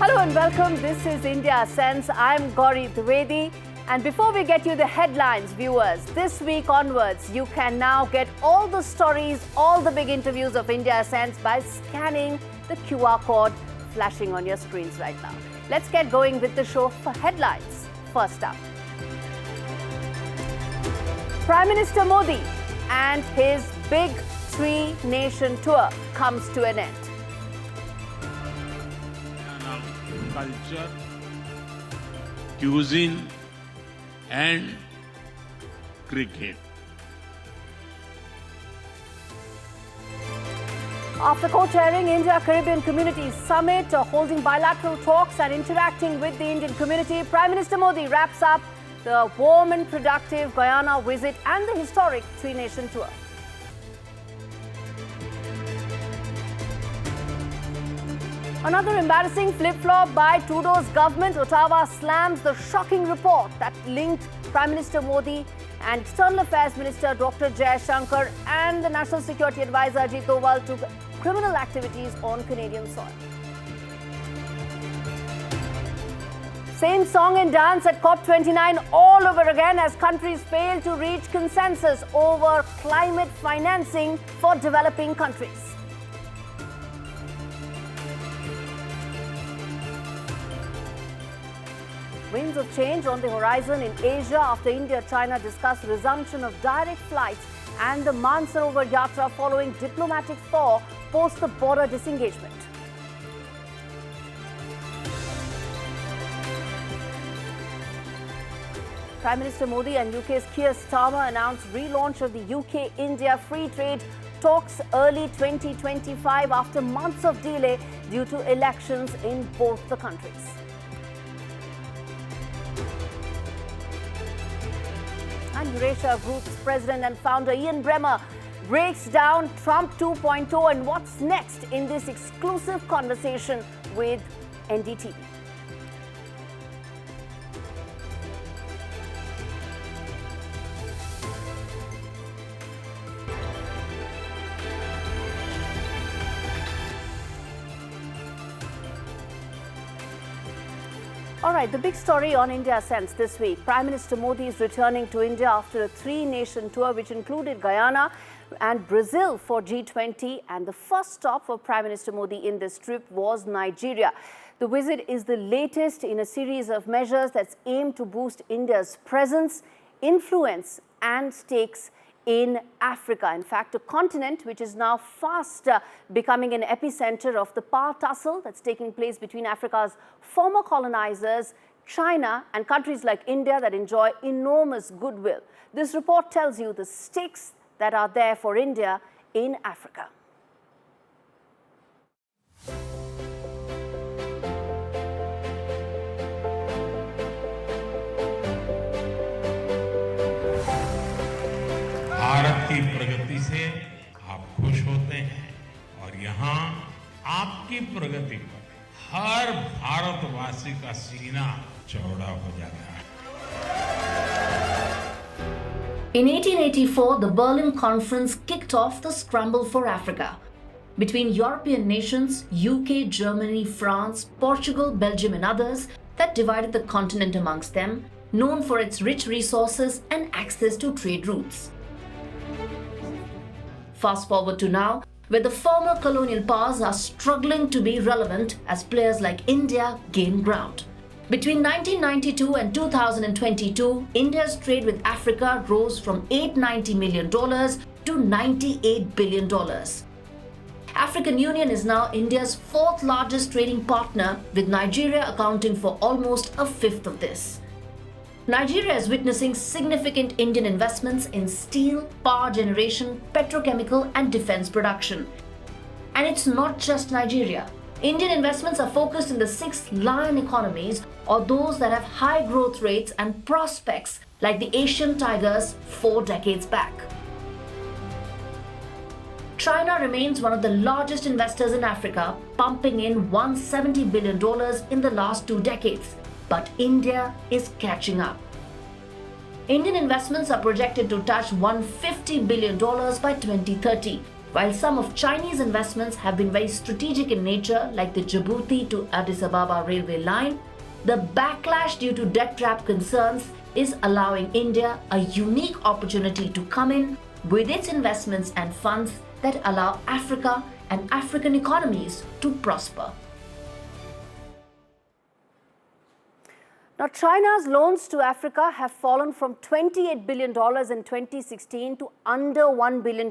Hello and welcome. This is India Sense. I'm Gaurie, Dwivedi. And before we get you the headlines, viewers, this week onwards, you can now get all the stories, all the big interviews of India Sense by scanning the QR code flashing on your screens right now. Let's get going with the show for headlines. First up, Prime Minister Modi and his big three-nation tour comes to an end. Culture, cuisine and cricket. After co-chairing India-Caribbean Community Summit, holding bilateral talks and interacting with the Indian community, Prime Minister Modi wraps up the warm and productive Guyana visit and the historic three-nation tour. Another embarrassing flip-flop by Trudeau's government. Ottawa slams the shocking report that linked Prime Minister Modi and External Affairs Minister Dr. Jaishankar and the National Security Advisor Ajit Doval to criminal activities on Canadian soil. Same song and dance at COP29 all over again as countries fail to reach consensus over climate financing for developing countries. Winds of change on the horizon in Asia after India-China discuss resumption of direct flights and the Mansarovar Yatra following diplomatic thaw post the border disengagement. Prime Minister Modi and UK's Keir Starmer announced relaunch of the UK-India free trade talks early 2025 after months of delay due to elections in both the countries. And Eurasia Group's president and founder Ian Bremmer breaks down Trump 2.0 and what's next in this exclusive conversation with NDTV. All right, the big story on India Sense this week. Prime Minister Modi is returning to India after a three-nation tour which included Guyana and Brazil for G20. And the first stop for Prime Minister Modi in this trip was Nigeria. The visit is the latest in a series of measures that's aimed to boost India's presence, influence and stakes in Africa. In fact, a continent which is now fast becoming an epicenter of the power tussle that's taking place between Africa's former colonizers, China, and countries like India that enjoy enormous goodwill. This report tells you the stakes that are there for India in Africa. Bharat की प्रगति से आप खुश होते हैं और यहाँ आपकी प्रगति पर हर भारतवासी का सीना चौड़ा हो जाता है. In 1884, the Berlin Conference kicked off the scramble for Africa. Between European nations, UK, Germany, France, Portugal, Belgium and others that divided the continent amongst them, known for its rich resources and access to trade routes. Fast forward to now, where the former colonial powers are struggling to be relevant as players like India gain ground. Between 1992 and 2022, India's trade with Africa rose from $890 million to $98 billion. African Union is now India's fourth largest trading partner, with Nigeria accounting for almost a fifth of this. Nigeria is witnessing significant Indian investments in steel, power generation, petrochemical and defense production. And it's not just Nigeria. Indian investments are focused in the 6 lion economies, or those that have high growth rates and prospects like the Asian tigers 4 decades back. China remains one of the largest investors in Africa, pumping in $170 billion in the last 2 decades. But India is catching up. Indian investments are projected to touch $150 billion by 2030, While some of Chinese investments have been very strategic in nature, like the Djibouti to Addis Ababa railway line, the backlash due to debt trap concerns is allowing India a unique opportunity to come in with its investments and funds that allow Africa and African economies to prosper. Now, China's loans to Africa have fallen from $28 billion in 2016 to under $1 billion in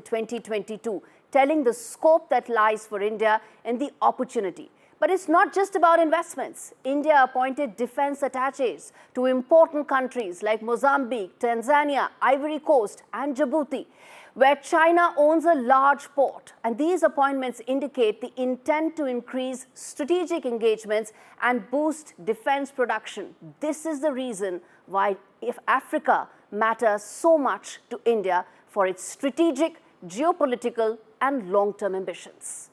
2022, telling the scope that lies for India and the opportunity. But it's not just about investments. India appointed defense attaches to important countries like Mozambique, Tanzania, Ivory Coast, and Djibouti, where China owns a large port. And these appointments indicate the intent to increase strategic engagements and boost defense production. This is the reason why Africa matters so much to India for its strategic, geopolitical, and long-term ambitions.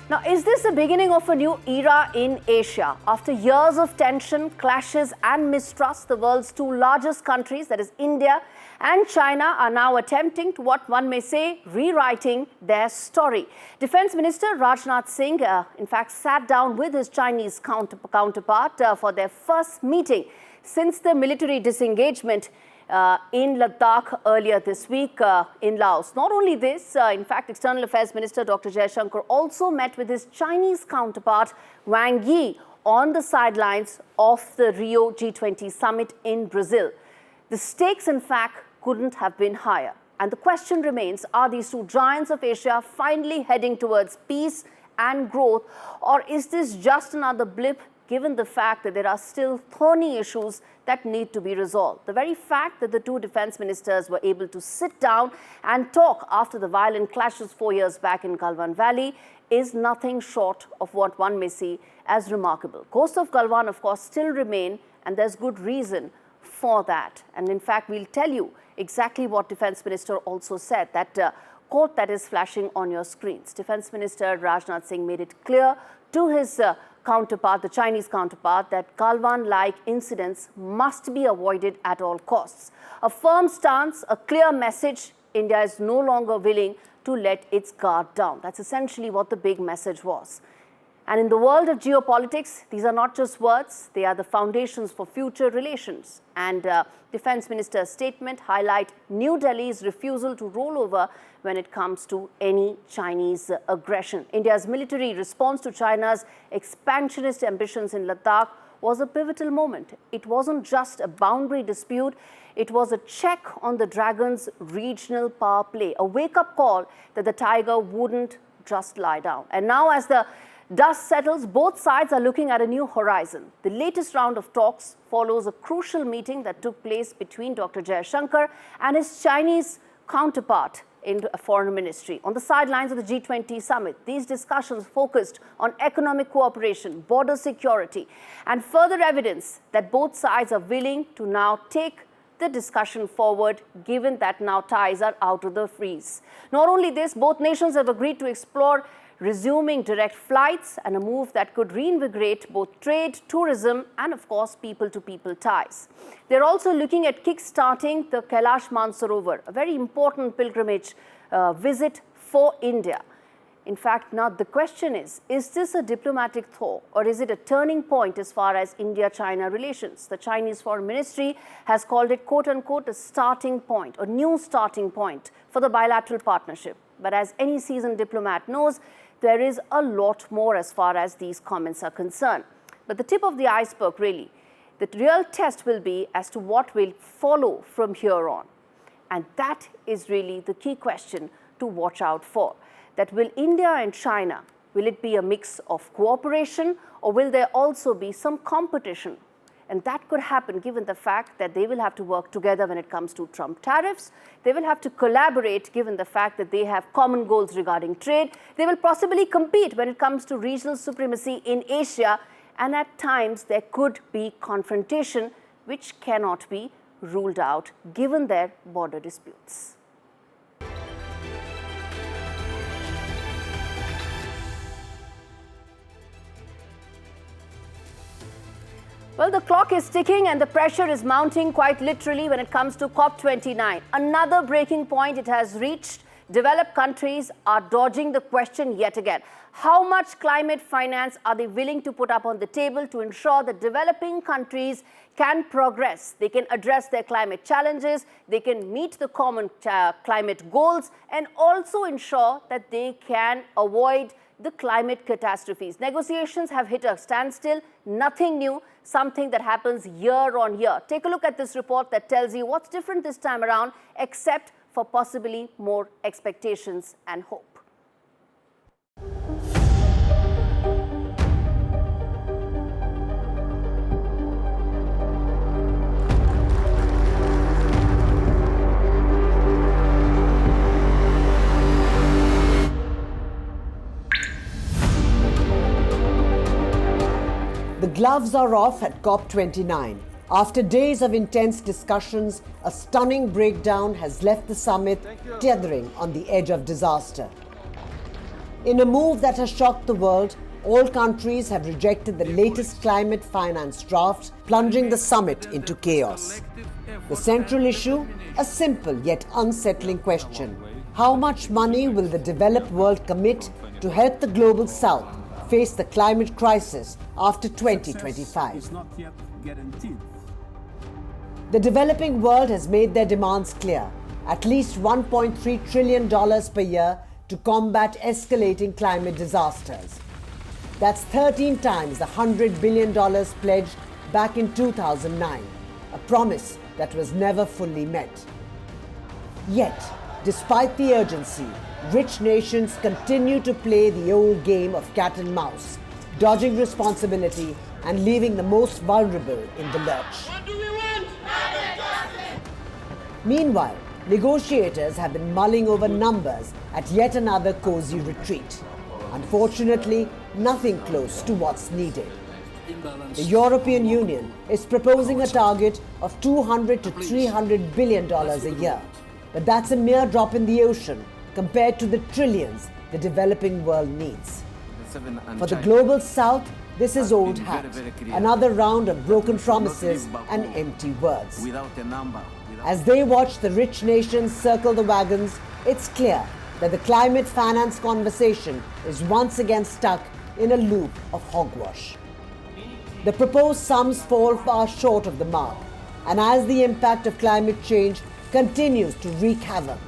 Now, is this the beginning of a new era in Asia? After years of tension, clashes and mistrust, the world's two largest countries, that is India and China, are now attempting to, what one may say, rewriting their story. Defense Minister Rajnath Singh, in fact, sat down with his Chinese counterpart for their first meeting since the military disengagement in Ladakh earlier this week in Laos. Not only this, in fact, External Affairs Minister Dr. Jaishankar also met with his Chinese counterpart Wang Yi on the sidelines of the Rio G20 summit in Brazil. The stakes, in fact, couldn't have been higher. And the question remains, are these two giants of Asia finally heading towards peace and growth, or is this just another blip given the fact that there are still thorny issues that need to be resolved? The very fact that the two defense ministers were able to sit down and talk after the violent clashes 4 years back in Galwan Valley is nothing short of what one may see as remarkable. Coast of Galwan, of course, still remain, and there's good reason for that. And in fact, we'll tell you exactly what Defense Minister also said, that quote that is flashing on your screens. Defense Minister Rajnath Singh made it clear to his counterpart, the Chinese counterpart, that Galwan-like incidents must be avoided at all costs. A firm stance, a clear message: India is no longer willing to let its guard down. That's essentially what the big message was. And in the world of geopolitics, these are not just words, they are the foundations for future relations. And Defense Minister's statement highlight New Delhi's refusal to roll over when it comes to any Chinese aggression. India's military response to China's expansionist ambitions in Ladakh was a pivotal moment. It wasn't just a boundary dispute, it was a check on the dragon's regional power play, a wake-up call that the tiger wouldn't just lie down. And now, as the dust settles, both sides are looking at a new horizon. The latest round of talks follows a crucial meeting that took place between Dr. Jaishankar and his Chinese counterpart in the Foreign Ministry on the sidelines of the G20 summit. These discussions focused on economic cooperation, border security, and further evidence that both sides are willing to now take the discussion forward, given that now ties are out of the freeze. Not only this, both nations have agreed to explore resuming direct flights, and a move that could reinvigorate both trade, tourism, and of course people-to-people ties. They're also looking at kick-starting the Kailash Mansarovar, a very important pilgrimage visit for India. In fact, now the question is this a diplomatic thaw, or is it a turning point as far as India-China relations? The Chinese Foreign Ministry has called it, quote-unquote, a starting point, a new starting point for the bilateral partnership. But as any seasoned diplomat knows, there is a lot more as far as these comments are concerned. But the tip of the iceberg, really, the real test will be as to what will follow from here on. And that is really the key question to watch out for. That will India and China, will it be a mix of cooperation, or will there also be some competition? And that could happen given the fact that they will have to work together when it comes to Trump tariffs. They will have to collaborate given the fact that they have common goals regarding trade. They will possibly compete when it comes to regional supremacy in Asia. And at times there could be confrontation, which cannot be ruled out given their border disputes. Well, the clock is ticking and the pressure is mounting quite literally when it comes to COP29. Another breaking point it has reached. Developed countries are dodging the question yet again. How much climate finance are they willing to put up on the table to ensure that developing countries can progress? They can address their climate challenges, they can meet the common climate goals, and also ensure that they can avoid the climate catastrophes. Negotiations have hit a standstill, nothing new, something that happens year on year. Take a look at this report that tells you what's different this time around, except for possibly more expectations and hope. The gloves are off at COP29. After days of intense discussions, a stunning breakdown has left the summit tethering on the edge of disaster. In a move that has shocked the world, all countries have rejected the latest climate finance draft, plunging the summit into chaos. The central issue? A simple yet unsettling question. How much money will the developed world commit to help the global south face the climate crisis after 2025? Is not yet guaranteed. The developing world has made their demands clear. At least $1.3 trillion per year to combat escalating climate disasters. That's 13 times the $100 billion pledged back in 2009, a promise that was never fully met. Yet, despite the urgency, rich nations continue to play the old game of cat and mouse, dodging responsibility and leaving the most vulnerable in the lurch. What do we want? Meanwhile, negotiators have been mulling over numbers at yet another cozy retreat. Unfortunately, nothing close to what's needed. The European Union is proposing a target of $200 to $300 billion a year. But that's a mere drop in the ocean compared to the trillions the developing world needs. For the global south, this is old hat, another round of broken promises and empty words. As they watch the rich nations circle the wagons, it's clear that the climate finance conversation is once again stuck in a loop of hogwash. The proposed sums fall far short of the mark, and as the impact of climate change continues to wreak havoc,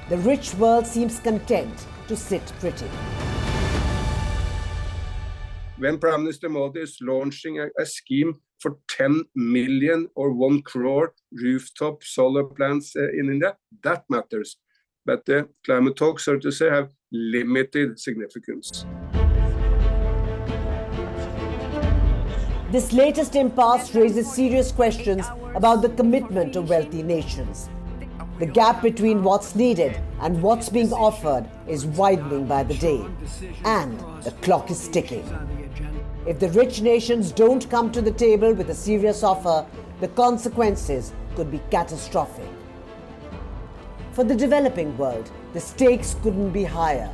the rich world seems content to sit pretty. When Prime Minister Modi is launching a scheme for 10 million or 1 crore rooftop solar plants in India, that matters. But the climate talks, so to say, have limited significance. This latest impasse raises serious questions about the commitment of wealthy nations. The gap between what's needed and what's being offered is widening by the day, and the clock is ticking. If the rich nations don't come to the table with a serious offer, the consequences could be catastrophic. For the developing world, the stakes couldn't be higher.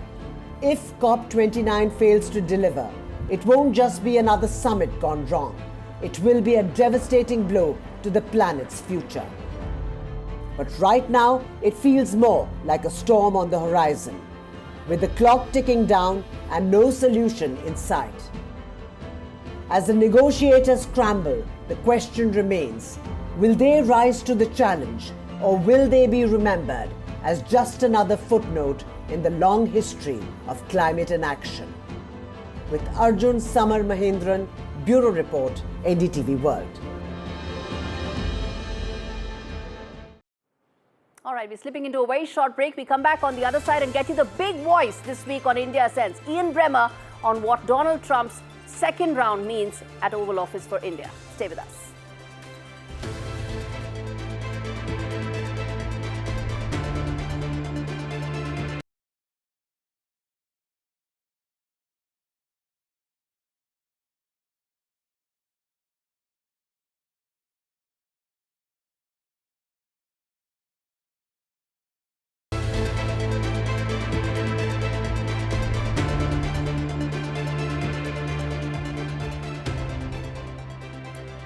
If COP29 fails to deliver, it won't just be another summit gone wrong. It will be a devastating blow to the planet's future. But right now, it feels more like a storm on the horizon, with the clock ticking down and no solution in sight. As the negotiators scramble, the question remains, will they rise to the challenge, or will they be remembered as just another footnote in the long history of climate inaction? With Arjun Samar Mahendran, Bureau Report, NDTV World. All right, we're slipping into a very short break. We come back on the other side and get you the big voice this week on India Sense. Ian Bremmer on what Donald Trump's second round means at Oval Office for India. Stay with us.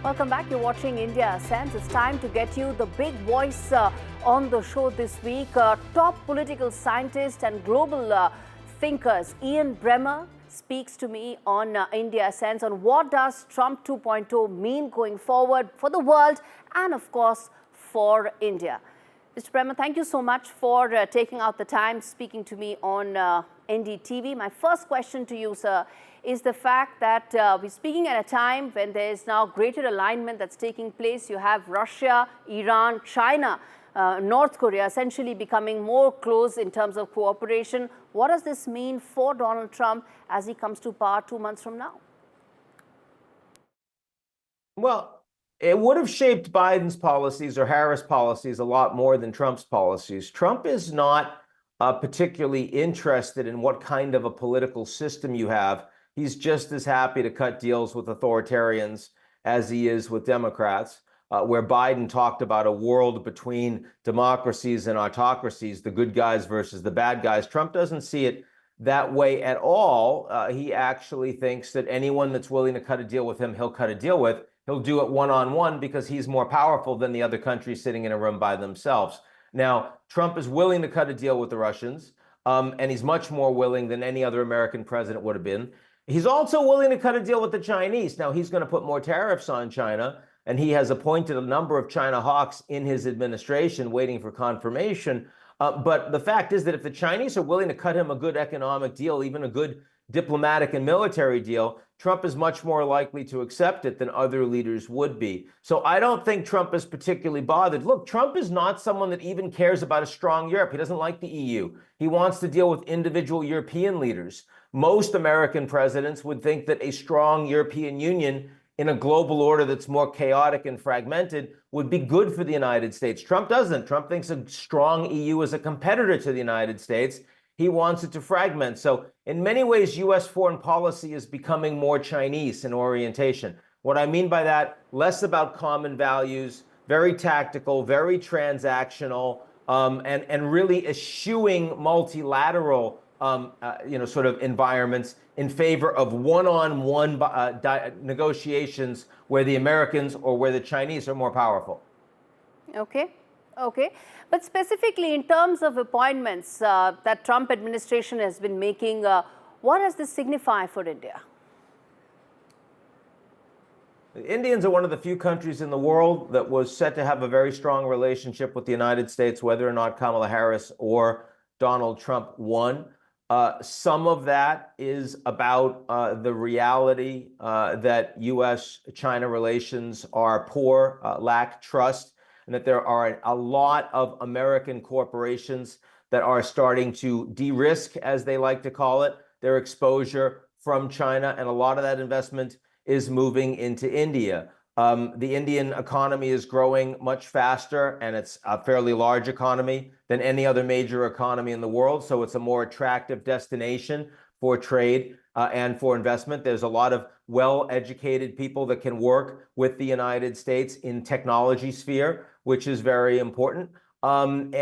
Welcome back. You're watching India Sense. It's time to get you the big voice on the show this week. Top political scientist and global thinkers Ian Bremmer speaks to me on India Sense on what does Trump 2.0 mean going forward for the world and, of course, for India. Mr. Bremmer, thank you so much for taking out the time speaking to me on NDTV. My first question to you, sir, is the fact that we're speaking at a time when there is now greater alignment that's taking place. You have Russia, Iran, China, North Korea essentially becoming more close in terms of cooperation. What does this mean for Donald Trump as he comes to power 2 months from now? Well, it would have shaped Biden's policies or Harris' policies a lot more than Trump's policies. Trump is not particularly interested in what kind of a political system you have. He's just as happy to cut deals with authoritarians as he is with Democrats, where Biden talked about a world between democracies and autocracies, the good guys versus the bad guys. Trump doesn't see it that way at all. He actually thinks that anyone that's willing to cut a deal with him, he'll cut a deal with. He'll do it one-on-one because he's more powerful than the other countries sitting in a room by themselves. Now, Trump is willing to cut a deal with the Russians, and he's much more willing than any other American president would have been. He's also willing to cut a deal with the Chinese. Now, he's going to put more tariffs on China, and he has appointed a number of China hawks in his administration waiting for confirmation. But the fact is that if the Chinese are willing to cut him a good economic deal, even a good diplomatic and military deal, Trump is much more likely to accept it than other leaders would be. So I don't think Trump is particularly bothered. Look, Trump is not someone that even cares about a strong Europe. He doesn't like the EU. He wants to deal with individual European leaders. Most American presidents would think that a strong European Union in a global order that's more chaotic and fragmented would be good for the United States. Trump doesn't. Trump thinks a strong EU is a competitor to the United States. He wants it to fragment. So in many ways, U.S. foreign policy is becoming more Chinese in orientation. What I mean by that, less about common values, very tactical, very transactional, and really eschewing multilateral sort of environments in favor of one-on-one negotiations where the Americans or where the Chinese are more powerful. Okay. But specifically in terms of appointments that Trump administration has been making, what does this signify for India? The Indians are one of the few countries in the world that was set to have a very strong relationship with the United States, whether or not Kamala Harris or Donald Trump won. Some of that is about the reality that U.S.-China relations are poor, lack trust, and that there are a lot of American corporations that are starting to de-risk, as they like to call it, their exposure from China, and a lot of that investment is moving into India. The Indian economy is growing much faster, and it's a fairly large economy than any other major economy in the world, so it's a more attractive destination for trade and for investment. There's a lot of well-educated people that can work with the United States in technology sphere, which is very important. Also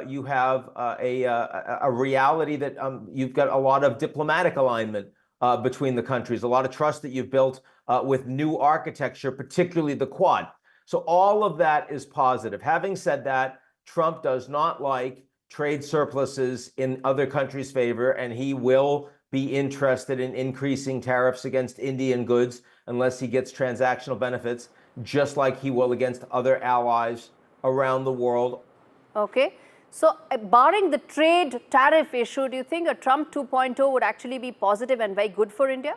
you have a reality that you've got a lot of diplomatic alignment between the countries, a lot of trust that you've built with new architecture, particularly the Quad. So all of that is positive. Having said that, Trump does not like trade surpluses in other countries' favor, and he will be interested in increasing tariffs against Indian goods unless he gets transactional benefits, just like he will against other allies around the world. Okay. So barring the trade tariff issue, do you think a Trump 2.0 would actually be positive and very good for India?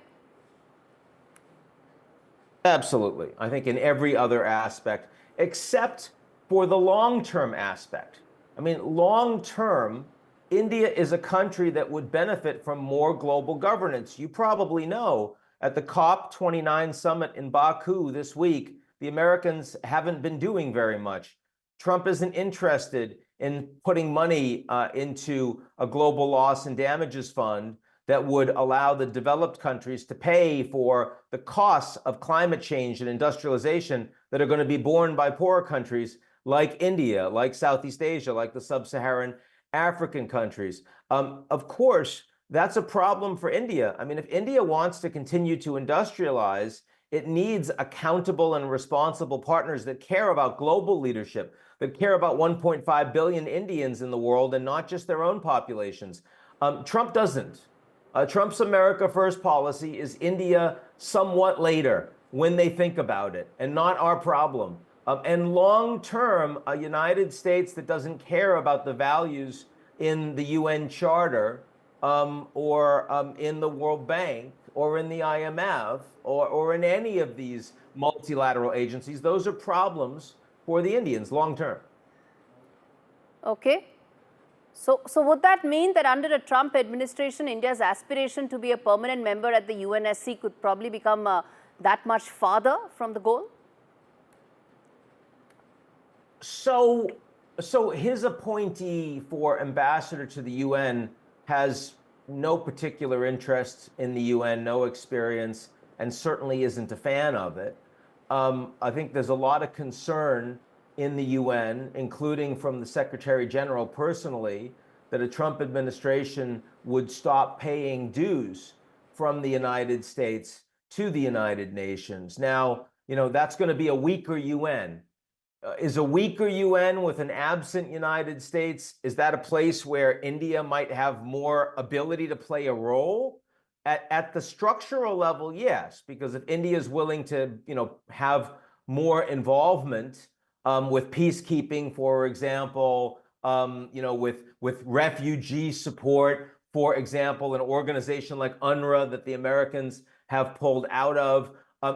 Absolutely. I think in every other aspect, except for the long-term aspect. I mean, long-term, India is a country that would benefit from more global governance. You probably know at the COP29 summit in Baku this week, the Americans haven't been doing very much. Trump isn't interested in putting money into a global loss and damages fund that would allow the developed countries to pay for the costs of climate change and industrialization that are going to be borne by poorer countries like India, like Southeast Asia, like the sub-Saharan African countries. Of course, that's a problem for India. I mean, if India wants to continue to industrialize, It needs accountable and responsible partners that care about global leadership, that care about 1.5 billion Indians in the world and not just their own populations. Trump doesn't. Trump's America First policy is India somewhat later when they think about it, and not our problem. And long term, a United States that doesn't care about the values in the UN Charter or in the World Bank or in the IMF or in any of these multilateral agencies, those are problems for the Indians long term. Okay. So would that mean that under a Trump administration, India's aspiration to be a permanent member at the UNSC could probably become that much farther from the goal? So his appointee for ambassador to the UN has no particular interest in the UN, no experience, and certainly isn't a fan of it. I think there's a lot of concern in the UN, including from the Secretary General personally, that a Trump administration would stop paying dues from the United States to the United Nations. Now, that's going to be a weaker UN. Is a weaker UN with an absent United States, is that a place where India might have more ability to play a role? At the structural level, yes, because if India is willing to, have more involvement with peacekeeping, for example, with refugee support, for example, an organization like UNRWA that the Americans have pulled out of,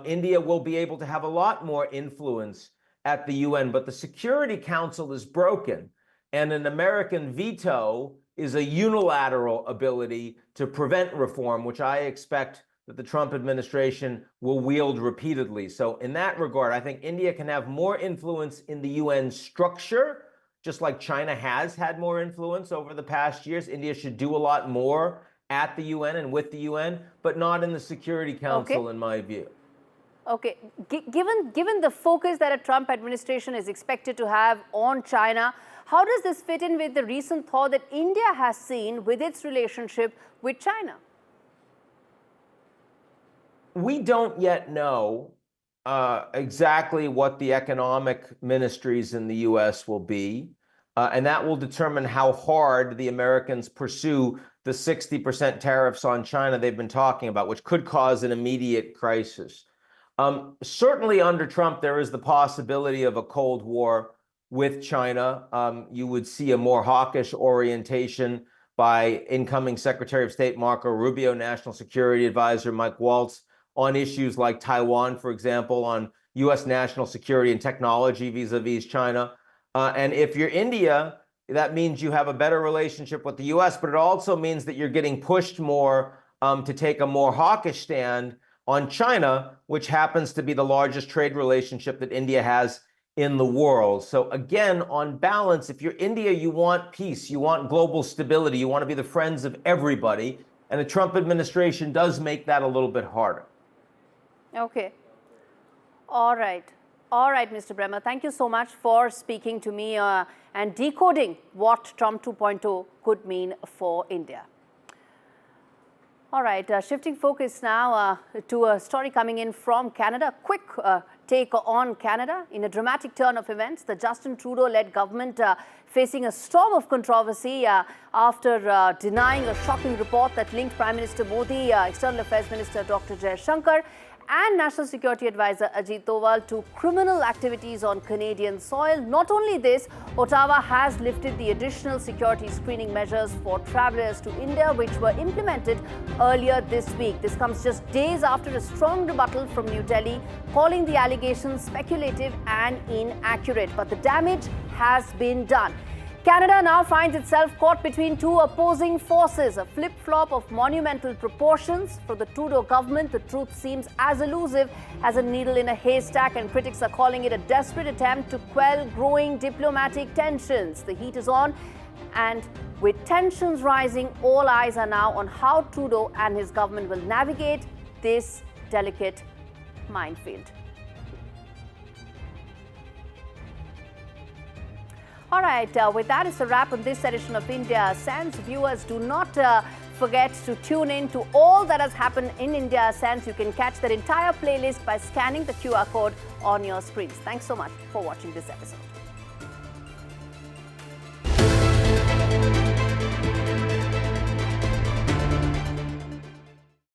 India will be able to have a lot more influence at the UN. But the Security Council is broken, and an American veto is a unilateral ability to prevent reform, which I expect that the Trump administration will wield repeatedly. So in that regard, I think India can have more influence in the UN structure, just like China has had more influence over the past years. India should do a lot more at the UN and with the UN, but not in the Security Council, in my view. Okay, given the focus that a Trump administration is expected to have on China, how does this fit in with the recent thaw that India has seen with its relationship with China? We don't yet know exactly what the economic ministries in the U.S. will be, and that will determine how hard the Americans pursue the 60% tariffs on China they've been talking about, which could cause an immediate crisis. Certainly under Trump, there is the possibility of a Cold War with China. You would see a more hawkish orientation by incoming Secretary of State Marco Rubio, National Security Advisor Mike Waltz, on issues like Taiwan, for example, on U.S. national security and technology vis-a-vis China. And if you're India, that means you have a better relationship with the U.S., but it also means that you're getting pushed more to take a more hawkish stand on China, which happens to be the largest trade relationship that India has in the world. So again, on balance, if you're India, you want peace, you want global stability, you want to be the friends of everybody, and the Trump administration does make that a little bit harder. Okay. All right. All right, Mr. Bremmer, thank you so much for speaking to me and decoding what Trump 2.0 could mean for India. All right, shifting focus now to a story coming in from Canada. Quick take on Canada. In a dramatic turn of events, the Justin Trudeau-led government facing a storm of controversy after denying a shocking report that linked Prime Minister Modi, External Affairs Minister Dr. Jaishankar, and National Security Advisor Ajit Doval to criminal activities on Canadian soil. Not only this, Ottawa has lifted the additional security screening measures for travellers to India, which were implemented earlier this week. This comes just days after a strong rebuttal from New Delhi, calling the allegations speculative and inaccurate. But the damage has been done. Canada now finds itself caught between two opposing forces, a flip-flop of monumental proportions. For the Trudeau government, the truth seems as elusive as a needle in a haystack, and critics are calling it a desperate attempt to quell growing diplomatic tensions. The heat is on, and with tensions rising, all eyes are now on how Trudeau and his government will navigate this delicate minefield. All right, with that, it's a wrap on this edition of India Sense. Viewers, do not forget to tune in to all that has happened in India Sense. You can catch that entire playlist by scanning the QR code on your screens. Thanks so much for watching this episode.